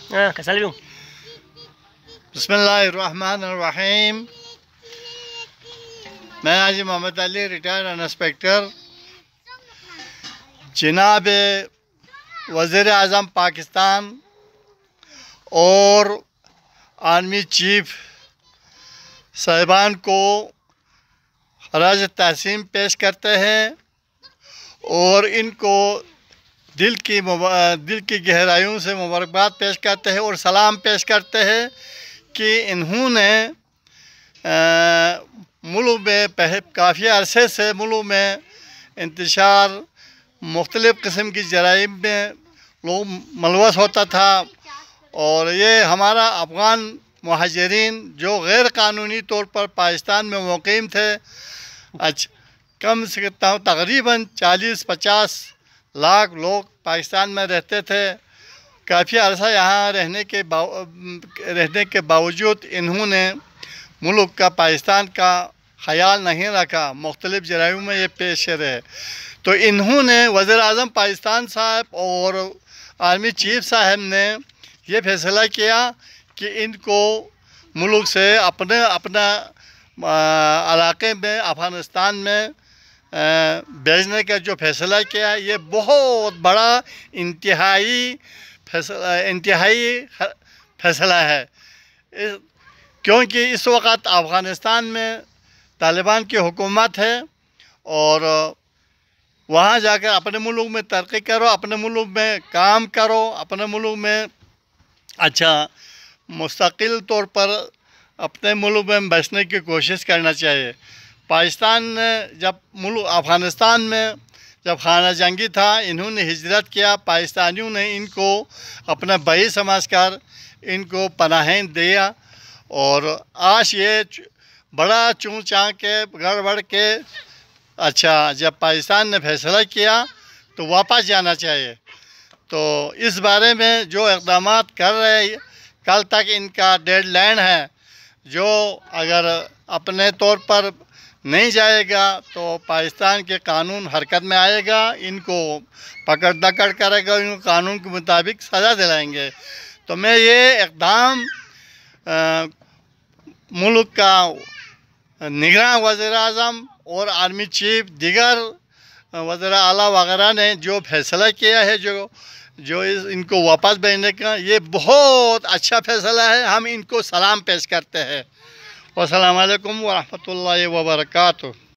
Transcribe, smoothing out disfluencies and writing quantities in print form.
Casalbium. बिस्मिल्लाहिर्रहमानिर्रहीम। मैं हाजी Mohammad Ali, retired inspector. जनाब वज़ीर आज़म पाकिस्तान और आर्मी चीफ साहिबान को खराज तहसीन पेश करते हैं और इनको दिल की गहराइयों से मुबारकबाद पेश करते हैं और सलाम पेश करते हैं कि इन्होंने मुल्क में काफ़ी अरसे से मुल्क में इंतशार मुख्तलिफ़ किस्म की जराइम में लोग मलवस होता था और ये हमारा अफ़गान मुहाजिरीन जो गैर कानूनी तौर पर पाकिस्तान में मुक़ीम थे, कम से कम तकरीबन 40-50 लाख लोग पाकिस्तान में रहते थे। काफ़ी अरसा यहाँ रहने के बावजूद इन्होंने मुल्क का, पाकिस्तान का ख़याल नहीं रखा, मुख्तलिफ़ जराइम में ये पेश रहे। तो इन्होंने वज़ीर आज़म पाकिस्तान साहब और आर्मी चीफ साहब ने ये फ़ैसला किया कि इनको मुल्क से अपना इलाके में, अफ़गानिस्तान में भेजने का जो फ़ैसला किया, ये बहुत बड़ा इंतहाई फ़ैसला है। क्योंकि इस वक्त अफ़गानिस्तान में तालिबान की हुकूमत है और वहाँ जाकर अपने मुल्क में तरक्की करो, अपने मुल्क में काम करो, अपने मुल्क में मुस्तकिल तौर पर अपने मुल्क में बसने की कोशिश करना चाहिए। पाकिस्तान ने जब अफ़गानिस्तान में जब खाना जंगी था, इन्होंने हिजरत किया, पाकिस्तानियों ने इनको अपना भाई समझकर इनको पनाहें दिया और आज ये बड़ा चूँ चाँ के गड़बड़ के जब पाकिस्तान ने फैसला किया तो वापस जाना चाहिए। तो इस बारे में जो इक़दाम कर रहे हैं, कल तक इनका डेडलाइन है, जो अगर अपने तौर पर नहीं जाएगा तो पाकिस्तान के कानून हरकत में आएगा, इनको पकड़ दकड़ करेगा, इनको कानून के मुताबिक सज़ा दिलाएंगे। तो मैं ये इक़दाम मुल्क का निगरान वज़ीर आज़म और आर्मी चीफ, दीगर वज़ीर आला वगैरह ने जो फैसला किया है, जो इनको वापस भेजने का, ये बहुत अच्छा फैसला है। हम इनको सलाम पेश करते हैं। अस्सलामु अलैकुम व रहमतुल्लाहि व बरकातुहू।